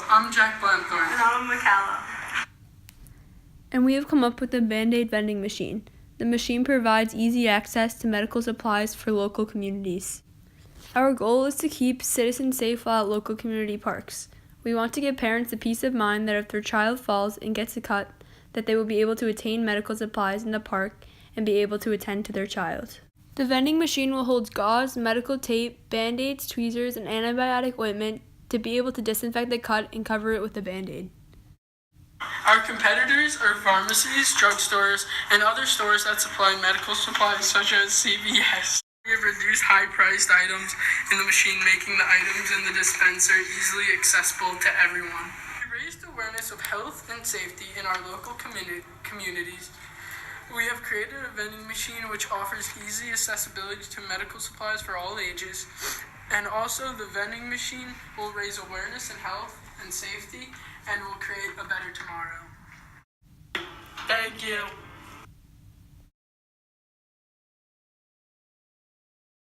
I'm Jack Blanthorn. And I'm McCalla. And we have come up with the Band-Aid vending machine. The machine provides easy access to medical supplies for local communities. Our goal is to keep citizens safe while at local community parks. We want to give parents the peace of mind that if their child falls and gets a cut, that they will be able to attain medical supplies in the park and be able to attend to their child. The vending machine will hold gauze, medical tape, Band-Aids, tweezers, and antibiotic ointment to be able to disinfect the cut and cover it with a Band-Aid. Our competitors are pharmacies, drugstores, and other stores that supply medical supplies such as CVS. We have reduced high-priced items in the machine, making the items in the dispenser easily accessible to everyone. We raised awareness of health and safety in our local communities. We have created a vending machine which offers easy accessibility to medical supplies for all ages. And also the vending machine will raise awareness in health and safety and will create a better tomorrow. Thank you.